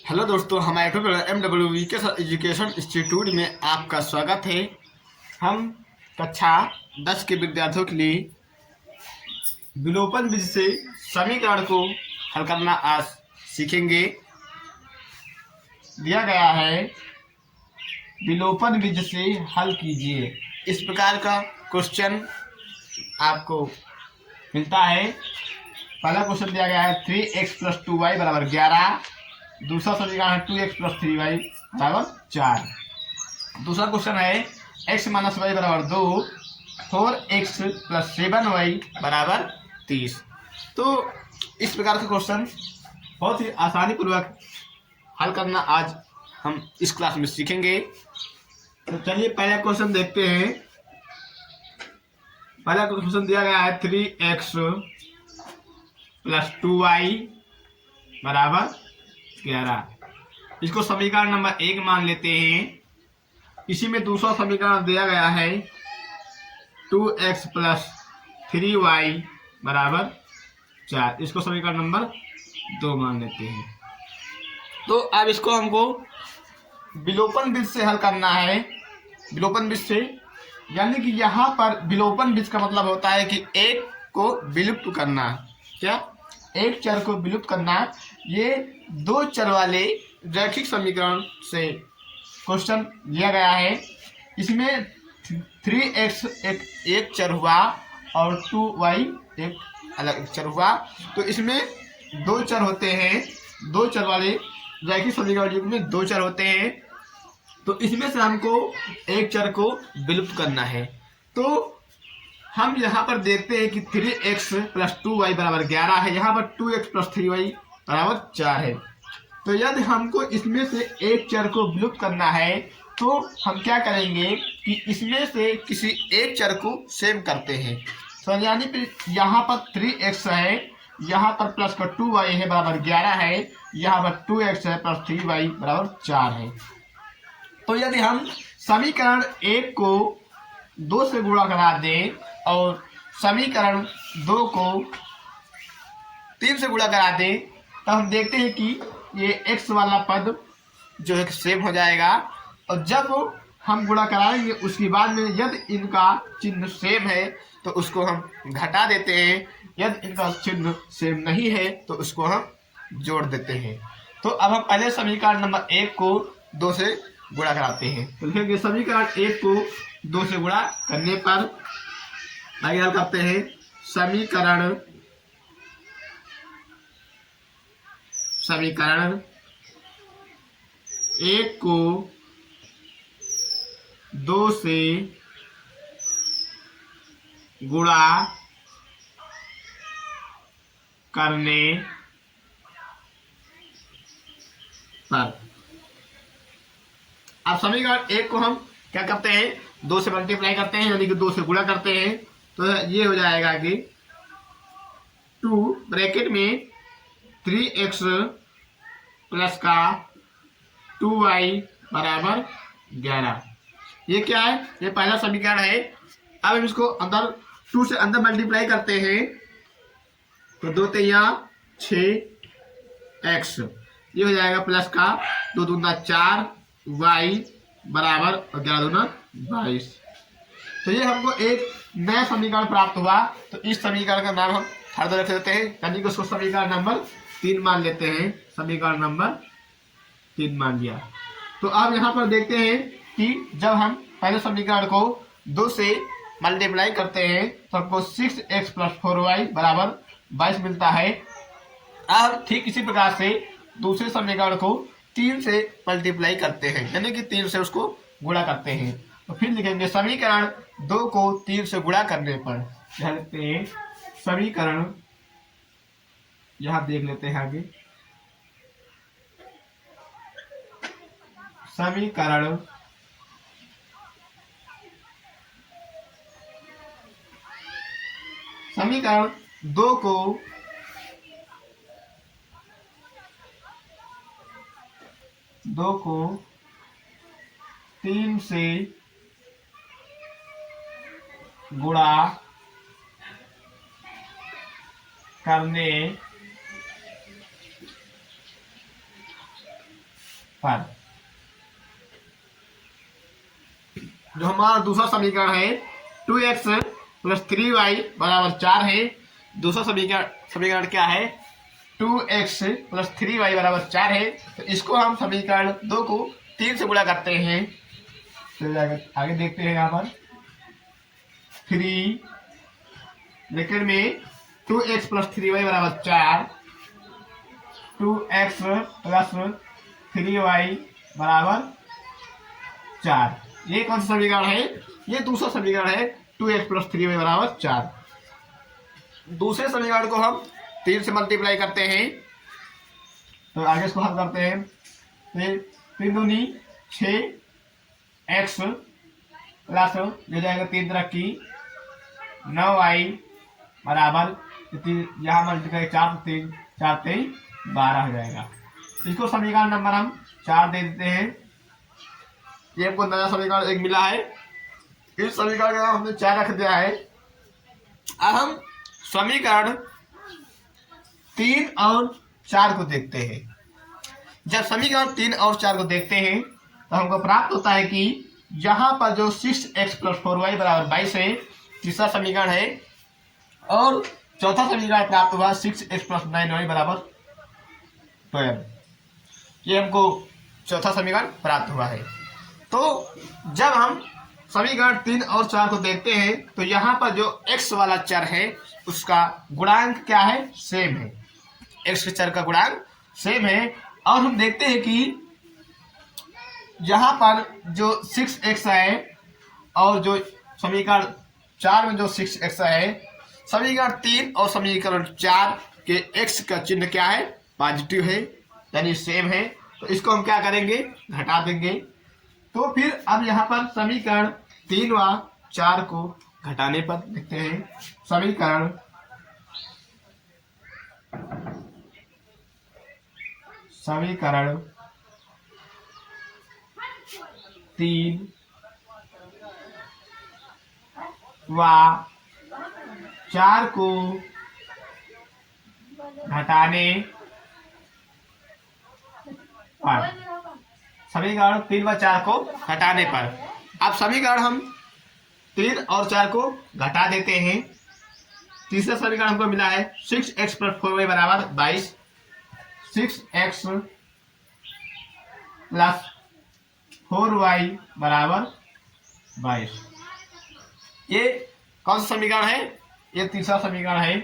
Hello दोस्तों, हमारे tutorial MWV के एजुकेशन इंस्टीट्यूट में आपका स्वागत है। हम कक्षा 10 के विद्यार्थियों के लिए विलोपन विधि से समीकरण को हल करना आज सीखेंगे। दिया गया है विलोपन विधि से हल कीजिए। इस प्रकार का क्वेश्चन आपको मिलता है। पहला क्वेश्चन दिया गया है 3x + 2y = 11। दूसरा समीकरण है 2x + 3y = 4। दूसरा क्वेश्चन है x - y = 2, 4x + 7y = 30। तो इस प्रकार के क्वेश्चन बहुत ही आसानी पूर्वक हल करना आज हम इस क्लास में सीखेंगे। तो चलिए पहला क्वेश्चन देखते हैं। पहला क्वेश्चन दिया गया है 3x + 2y = 11। इसको समीकरण नंबर 1 मान लेते हैं। इसी में दूसरा समीकरण दिया गया है 2x + 3y = 4। इसको समीकरण नंबर 2 मान लेते हैं। तो अब इसको हमको विलोपन विधि से हल करना है। विलोपन विधि से यानी कि यहाँ पर विलोपन विधि का मतलब होता है कि एक को विलुप्त करना। क्या? एक चर को विलुप्त करना। ये दो चर वाले रैखिक समीकरण से क्वेश्चन दिया गया है। इसमें 3x एक चर हुआ और 2y एक अलग चर हुआ। तो इसमें दो चर होते हैं। दो चर वाले रैखिक समीकरण युग में दो चर होते हैं। तो इसमें से हमको एक चर को विलुप्त करना है। तो हम यहाँ पर देखते हैं कि 3x + 2y = 11 है। यहाँ पर 2x + 3y = 4 है। तो यदि हमको इसमें से एक चर को विलुप्त करना है तो हम क्या करेंगे कि इसमें से किसी एक चर को सेव करते हैं। तो यानी कि यहाँ पर 3x है, यहाँ पर प्लस का 2y है बराबर 11 है, यहाँ पर 2x है + 3y = 4 है। तो यदि हम समीकरण 1 को 2 से गुणा करा दें और समीकरण 2 को 3 से गुणा करा दें तो हम देखते हैं कि ये x वाला पद जो है सेव हो जाएगा। और जब हम गुणा कराएंगे उसके बाद में यदि इनका चिन्ह सेम है तो उसको हम घटा देते हैं। यदि इनका चिन्ह सेम नहीं है तो उसको हम जोड़ देते हैं। तो अब हम पहले समीकरण नंबर 1 को 2 से गुणा कराते हैं। तो लिखेंगे समीकरण 1 को 2 से गुणा करने पर आगे हल करते हैं। समीकरण 1 को 2 से गुणा करने पर अब समीकरण 1 को हम क्या करते हैं, 2 से मल्टीप्लाई करते हैं यानी कि 2 से गुणा करते हैं। तो ये हो जाएगा कि 2 ब्रैकेट में 3x प्लस का 2y = 11। ये क्या है? ये पहला समीकरण है। अब हम इसको अंदर 2 से अंदर मल्टीप्लाई करते हैं तो 2 3 6x ये हो जाएगा प्लस का 2 दूना 4 y बराबर 11 दूना 22। तो ये हमको एक नया समीकरण प्राप्त हुआ। तो इस समीकरण का नाम हम फर्दर रख देते हैं यानी कि उसको समीकरण नंबर 3 मान लेते हैं। समीकरण नंबर 3 मान लिया। तो अब यहाँ पर देखते हैं कि जब हम पहले समीकरण को 2 से मल्टीप्लाई करते हैं तो हमको 6x + 4y = 22 मिलता है। अब ठीक इसी प्रकार से दूसरे समीकरण को 3 से मल्टीप्लाई करते हैं यानी कि 3 से उसको गुणा करते हैं। तो फिर लिखेंगे समीकरण 2 को 3 से गुणा करने पर लिखते हैं समीकरण, यहाँ देख लेते हैं आगे। समीकरण 2 को 3 से गुणा करने पर। जो हमारा दूसरा समीकरण है 2x प्लस 3y बराबर 4 है। दूसरा समीकरण क्या है 2x प्लस 3y बराबर 4 है। तो इसको हम समीकरण 2 को 3 से गुणा करते हैं। तो आगे देखते हैं यहाँ पर 3 ब्रैकेट में 2x प्लस 3y बराबर 4, 2x प्लस 3y बराबर 4। ये कौन सा समीकरण है? ये दूसरा समीकरण है 2x प्लस 3y बराबर 4। दूसरे समीकरण को हम 3 से मल्टीप्लाई करते हैं। तो आगे इसको हल करते हैं। फिर 3 दूनी 6x प्लस ले जाएगा 3 तरह की 9y बराबर यहाँ मल्टीप्लाई 4 3 4 3 12 हो जाएगा। इसको समीकरण नंबर हम 4 दे देते हैं। ये हमको नया समीकरण एक मिला है। इस समीकरण का हमने 4 रख दिया है। अब हम समीकरण 3 और 4 को देखते हैं। जब समीकरण 3 और 4 को देखते हैं तो हमको प्राप्त होता है कि यहाँ पर जो 6x प्लस 4y बराबर 22 है, तीसरा समीकरण है, और चौथा समीकरण प्राप्त हुआ 6x प्लस 9y बराबर 12। ये हमको चौथा समीकरण प्राप्त हुआ है। तो जब हम समीकरण 3 और 4 को देखते हैं तो यहाँ पर जो x वाला चर है उसका गुणांक क्या है? सेम है। x के चर का गुणांक सेम है। और हम देखते हैं कि यहाँ पर जो 6x है और जो समीकरण 4 में जो 6x है, समीकरण 3 और समीकरण 4 के x का चिन्ह क्या है? पॉजिटिव है, यानी सेम है। तो इसको हम क्या करेंगे? घटा देंगे। तो फिर अब यहाँ पर समीकरण 3 व 4 को घटाने पर देखते हैं। समीकरण 3 व 4 को घटाने पर, समीकरण 3 व 4 को घटाने पर अब समीकरण हम 3 और 4 को घटा देते हैं। तीसरा समीकरण हमको मिला है 6x प्लस 4y बराबर 22, 6x प्लस 4y बराबर 22। ये कौन सा समीकरण है? ये तीसरा समीकरण है।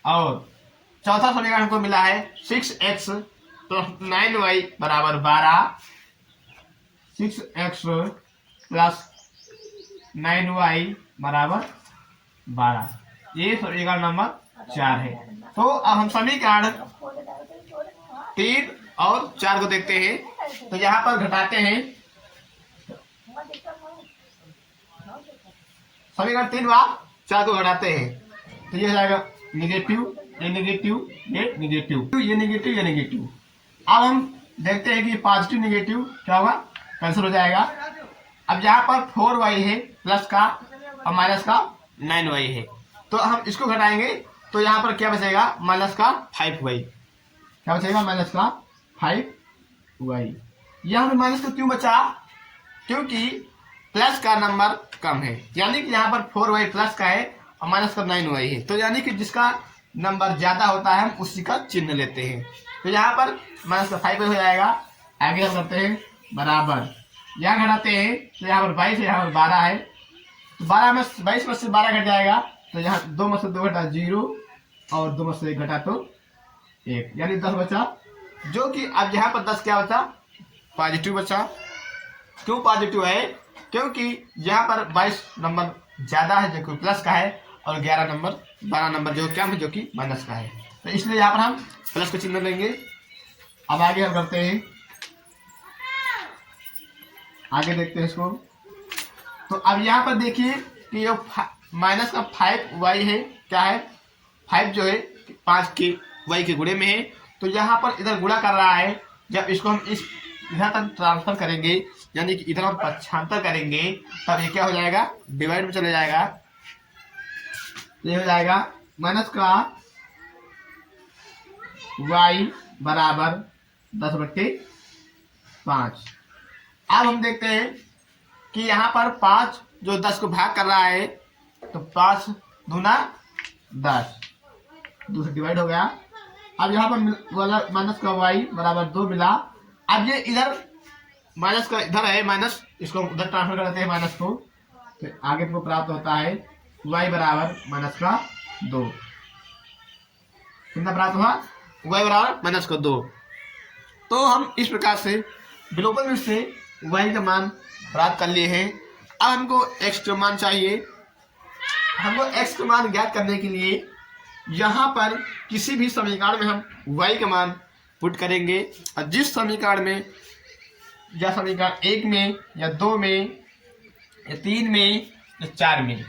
और चौथा समीकरण हमको मिला है 6x प्लस 9y बराबर 12, 6x प्लस 9y बराबर 12। ये समीकरण नंबर 4 है। तो अब हम समीकरण 3 और 4 को देखते हैं। तो यहाँ पर घटाते हैं। समीकरण 3 व 4 को घटाते हैं तो ये हो जाएगा नेगेटिव, ये नेगेटिव, ये नेगेटिव, ये नेगेटिव, ये नेगेटिव। अब हम देखते हैं कि पॉजिटिव नेगेटिव क्या होगा? कैंसिल हो जाएगा। अब यहाँ पर 4y है प्लस का और माइनस का 9y है, तो हम इसको घटाएंगे तो यहाँ पर क्या बचेगा? माइनस का 5y। क्या बचेगा? माइनस का 5y। यहाँ पर माइनस का क्यों बचा? क्योंकि प्लस का नंबर कम है, यानी कि यहाँ पर 4y प्लस का है और माइनस का 9y है। तो यानी कि जिसका नंबर ज्यादा होता है हम उसी का चिन्ह लेते हैं। तो यहाँ पर माइनस का 5y हो जाएगा। आगे हम करते हैं बराबर, यहाँ घटाते हैं तो यहाँ पर 22 है, यहाँ पर 12 है। तो 12 में 22 में से 12 घट जाएगा तो यहाँ 2 में से 2 घटा 0 और 2 में से 1 घटा तो 1, यानी 10 बचा। जो कि अब यहाँ पर 10 क्या बचा? पॉजिटिव बचा। क्यों पॉजिटिव है? क्योंकि यहाँ पर 22 नंबर ज्यादा है जो कि प्लस का है और 12 नंबर जो क्या है जो कि माइनस का है। तो इसलिए यहाँ पर हम प्लस का चिन्ह लेंगे। अब आगे हम करते हैं, आगे देखते हैं इसको। तो अब यहाँ पर देखिए कि ये माइनस का 5y है, क्या है? 5 जो है 5 के y के गुणे में है। तो यहाँ पर इधर गुणा कर रहा है। जब इसको हम इस इधर तक ट्रांसफर करेंगे, यानी कि इधर हम पक्षांतर करेंगे, तब ये क्या हो जाएगा? डिवाइड में चले जाएगा। ये हो जाएगा माइनस का y बराबर 10/5। अब हम देखते हैं कि यहाँ पर 5 जो 10 को भाग कर रहा है, तो 5 दूना 10, 2 से डिवाइड हो गया। अब यहाँ पर वाला माइनस का y बराबर 2 मिला। अब ये इधर माइनस का इधर है माइनस, इसको उधर ट्रांसफर कर देते हैं माइनस को, तो आगे को प्राप्त होता है y बराबर माइनस का 2। कितना प्राप्त हुआ? y बराबर माइनस का 2। तो हम इस प्रकार से विलोपन में से y का मान प्राप्त कर लिए हैं। अब हमको x का मान चाहिए। हमको x का मान ज्ञात करने के लिए यहाँ पर किसी भी समीकरण में हम y का मान पुट करेंगे, और जिस समीकरण में या समीकरण 1 में या 2 में या 3 में या 4 में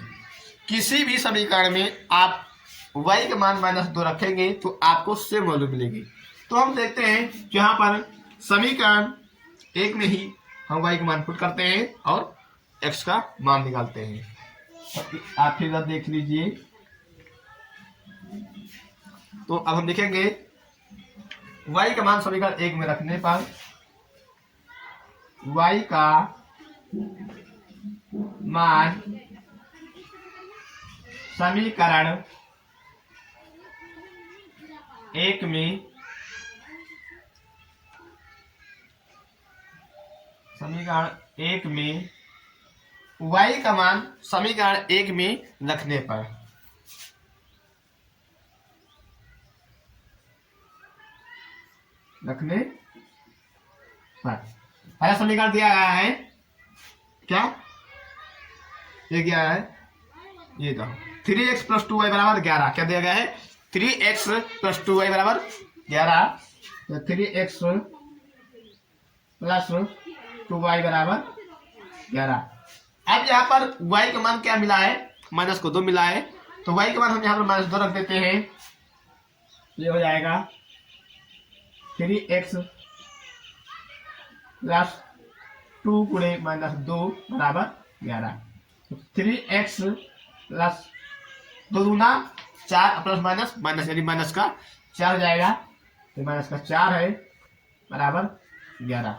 किसी भी समीकरण में आप y का मान -2 रखेंगे तो आपको सेम वैल्यू मिलेगी। तो हम देखते हैं यहाँ पर समीकरण 1 में ही हम y का मान पुट करते हैं और x का मान निकालते हैं। तो आप फिर देख लीजिए। तो अब हम देखेंगे y का मान समीकरण 1 में रखने पर y का मान समीकरण 1 में y का मान समीकरण 1 में रखने पर पहला समीकरण दिया गया है क्या? ये क्या है? ये दो 3x + 2y बराबर 11। क्या दिया गया है? 3x + 2y बराबर 11। तो 3x + 2y बराबर 11। अब यहाँ पर y का मान क्या मिला है? -2 मिला है। तो y का मान हम यहाँ पर -2 रख देते हैं। ये हो जाएगा 3x + 2 × -2 बराबर 11। तो 3x + 2 दूना 4 प्लस माइनस माइनस यानी माइनस का 4 हो जाएगा। तो माइनस का 4 है बराबर 11।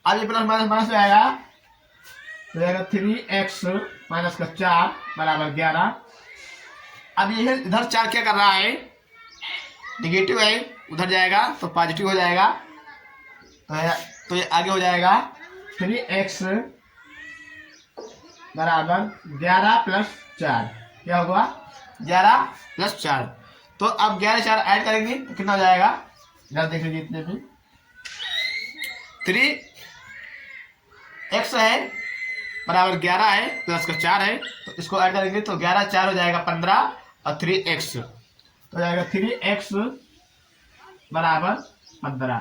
अब ये प्लस माइनस माइनस हो जाएगा, तो जाएगा 3x - 4 बराबर 11। अब ये इधर 4 क्या कर रहा है? निगेटिव है, उधर जाएगा तो पॉजिटिव हो जाएगा। तो ये आगे हो जाएगा 3x बराबर 11 + 4। क्या होगा? 11 + 4। तो अब 11 4 ऐड करेंगे तो कितना हो जाएगा? इधर देख लीजिए। इतने भी 3x है बराबर 11 है प्लस का 4 है, तो इसको ऐड करेंगे तो 11 4 हो जाएगा 15 और 3x तो हो जाएगा 3x बराबर 15।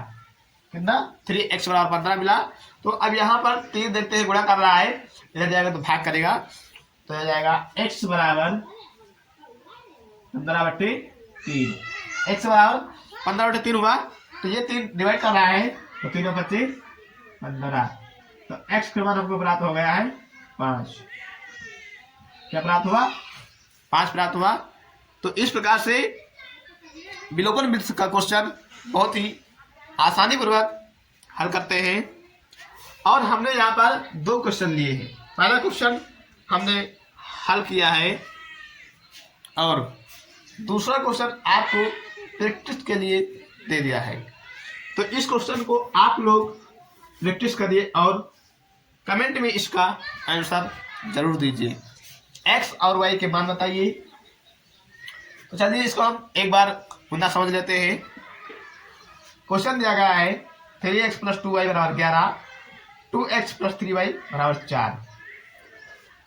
कितना? 3x बराबर 15 मिला। तो अब यहाँ पर 3 देखते हैं गुणा कर रहा है, इधर जाएगा तो भाग करेगा, तो हो जाएगा x बराबर 15/3। x बराबर 15/3 हुआ, तो ये 3 डिवाइड कर रहा है, तो 3 और 25 15। तो x के मान हमको प्राप्त हो गया है 5। क्या प्राप्त हुआ? 5 प्राप्त हुआ। तो इस प्रकार से विलोपन वृत्त का क्वेश्चन बहुत ही आसानी पूर्वक हल करते हैं। और हमने यहाँ पर 2 क्वेश्चन लिए हैं। पहला क्वेश्चन हमने हल किया है और दूसरा क्वेश्चन आपको प्रैक्टिस के लिए दे दिया है। तो इस क्वेश्चन को आप लोग प्रैक्टिस करिए और कमेंट में इसका आंसर जरूर दीजिए। x और y के मान बताइए। तो चलिए इसको हम एक बार पुनः समझ लेते हैं। क्वेश्चन दिया गया है 3x + 2y बराबर 11, 2x + 3y बराबर 4।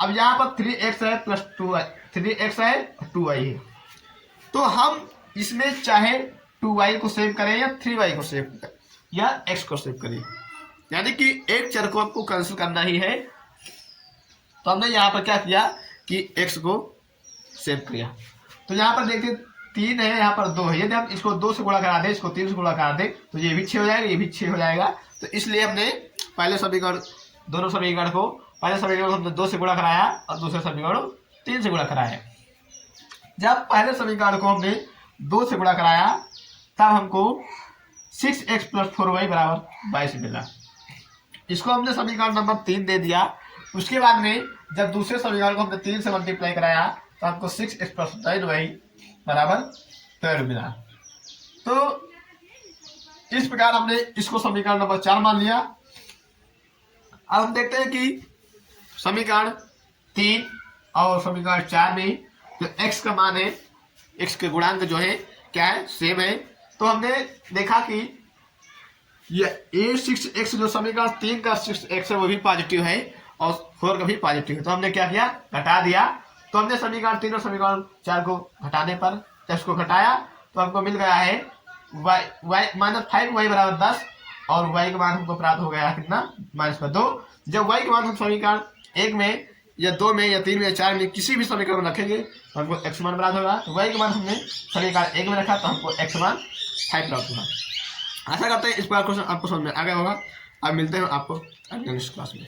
अब यहाँ पर 3x है प्लस 2y, 3x है 2y है, तो हम इसमें चाहे 2y को सेव करें या 3y को सेव करें या x को सेव करें, यानी कि एक चर को आपको कैंसिल करना ही है। तो हमने यहाँ पर क्या किया कि x को सेव किया। तो यहाँ पर देखिए 3 है, यहाँ पर 2 है। यदि हम इसको 2 से गुणा करा दें, इसको 3 से गुणा करा दें, तो ये भी 6 हो जाएगा, ये भी 6 हो जाएगा। तो इसलिए हमने पहले समीकरण दोनों समीकरण को पहले समीकरण को हमने 2 से गुणा कराया और दूसरे समीकरण 3 से गुणा कराया। जब पहले समीकरण को हमने 2 से गुणा कराया तब हमको 6x प्लस 4y बराबर 22 मिला। इसको हमने समीकरण नंबर 3 दे दिया। उसके बाद में जब दूसरे समीकरण को हमने 3 से मल्टीप्लाई कराया तो हमको 6x प्लस 9y बराबर 13 मिला। तो इस प्रकार हमने इसको समीकरण नंबर 4 मान लिया। अब हम देखते हैं कि समीकरण 3 और समीकरण 4 में जो x का मान है, x के गुणांक जो है क्या है, सेम है। तो हमने देखा कि ये 6x जो समीकरण 3 का 6x है वो भी पॉजिटिव है और 4 का भी पॉजिटिव है। तो हमने क्या किया, घटा दिया। तो हमने समीकरण 3 और समीकरण 4 को घटाने पर जब इसको घटाया तो हमको मिल गया है y माइनस 5y बराबर 10 और y का मान हमको प्राप्त हो गया कितना, -2। जब y का मान हम समीकरण 1 में या 2 में या 3 में या 4 में किसी भी समीकरण में रखेंगे तो हमको x मान प्राप्त होगा। तो y का मान हमने समीकरण 1 में रखा तो हमको x मान 5 प्राप्त होगा। आशा करते हैं इस बार क्वेश्चन आपको समझ में आ गया होगा। अब मिलते हैं आपको नेक्स्ट क्लास में।